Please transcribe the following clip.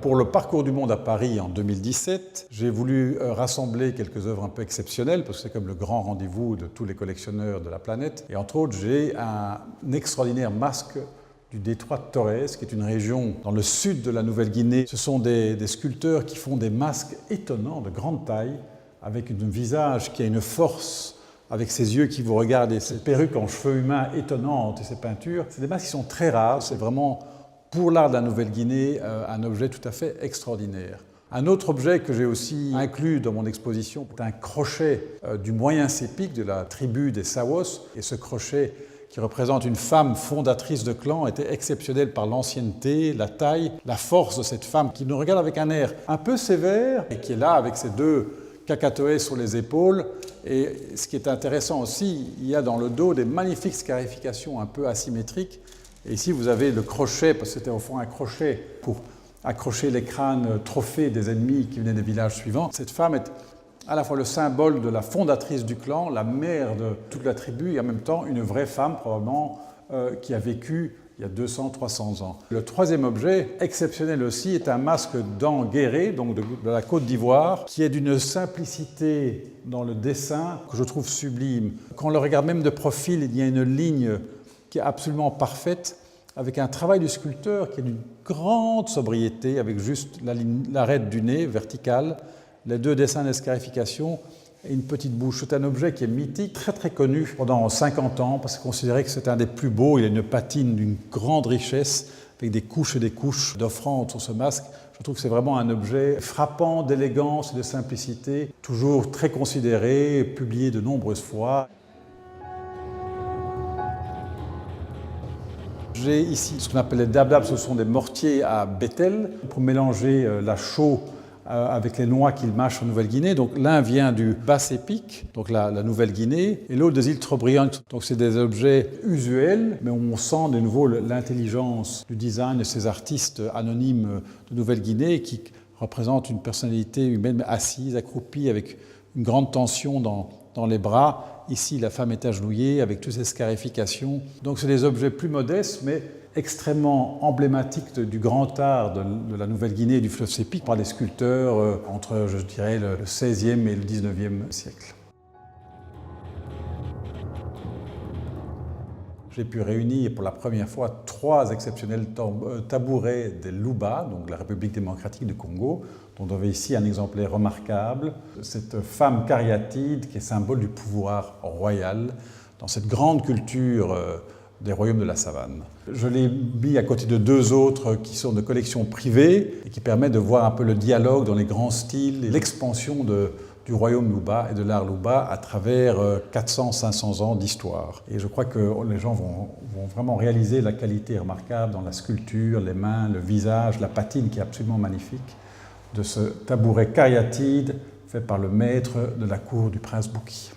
Pour le Parcours du Monde à Paris en 2017, j'ai voulu rassembler quelques œuvres un peu exceptionnelles, parce que c'est comme le grand rendez-vous de tous les collectionneurs de la planète. Et entre autres, j'ai un extraordinaire masque du détroit de Torres, qui est une région dans le sud de la Nouvelle-Guinée. Ce sont des sculpteurs qui font des masques étonnants, de grande taille, avec un visage qui a une force, avec ses yeux qui vous regardent, et ces perruques en cheveux humains étonnantes et ces peintures. C'est des masques qui sont très rares, c'est vraiment, pour l'art de la Nouvelle-Guinée, un objet tout à fait extraordinaire. Un autre objet que j'ai aussi inclus dans mon exposition est un crochet du Moyen Sépic, de la tribu des Sawas. Et ce crochet, qui représente une femme fondatrice de clan, était exceptionnel par l'ancienneté, la taille, la force de cette femme qui nous regarde avec un air un peu sévère et qui est là avec ses deux cacatoès sur les épaules. Et ce qui est intéressant aussi, il y a dans le dos des magnifiques scarifications un peu asymétriques. Et ici, vous avez le crochet, parce que c'était au fond un crochet pour accrocher les crânes trophées des ennemis qui venaient des villages suivants. Cette femme est à la fois le symbole de la fondatrice du clan, la mère de toute la tribu, et en même temps une vraie femme, probablement, qui a vécu il y a 200-300 ans. Le troisième objet, exceptionnel aussi, est un masque d'Anguéré, donc de la Côte d'Ivoire, qui est d'une simplicité dans le dessin que je trouve sublime. Quand on le regarde même de profil, il y a une ligne qui est absolument parfaite, avec un travail du sculpteur qui est d'une grande sobriété, avec juste l'arête du nez verticale, les deux dessins d'escarification et une petite bouche. C'est un objet qui est mythique, très très connu pendant 50 ans, parce que considéré que c'est un des plus beaux. Il a une patine d'une grande richesse, avec des couches et des couches d'offrandes sur ce masque. Je trouve que c'est vraiment un objet frappant d'élégance et de simplicité, toujours très considéré, publié de nombreuses fois. J'ai ici ce qu'on appelle les dabdab, ce sont des mortiers à bétel pour mélanger la chaux avec les noix qu'ils mâchent en Nouvelle-Guinée. Donc l'un vient du Bas-Sépic, donc la Nouvelle-Guinée, et l'autre des îles Trobriand. Donc c'est des objets usuels, mais on sent de nouveau l'intelligence du design de ces artistes anonymes de Nouvelle-Guinée qui représentent une personnalité humaine assise, accroupie, avec une grande tension dans les bras. Ici, la femme est agenouillée avec toutes ces scarifications. Donc, c'est des objets plus modestes, mais extrêmement emblématiques du grand art de la Nouvelle-Guinée et du fleuve Sépic par des sculpteurs entre, je dirais, le XVIe et le XIXe siècle. J'ai pu réunir pour la première fois 3 exceptionnels tabourets des Luba, donc la République démocratique du Congo, dont on avait ici un exemplaire remarquable. Cette femme cariatide qui est symbole du pouvoir royal dans cette grande culture des royaumes de la savane. Je l'ai mis à côté de 2 autres qui sont de collections privées et qui permettent de voir un peu le dialogue dans les grands styles et l'expansion du royaume Luba et de l'art Luba à travers 400-500 ans d'histoire. Et je crois que les gens vont vraiment réaliser la qualité remarquable dans la sculpture, les mains, le visage, la patine qui est absolument magnifique de ce tabouret cariatide fait par le maître de la cour du prince Bouki.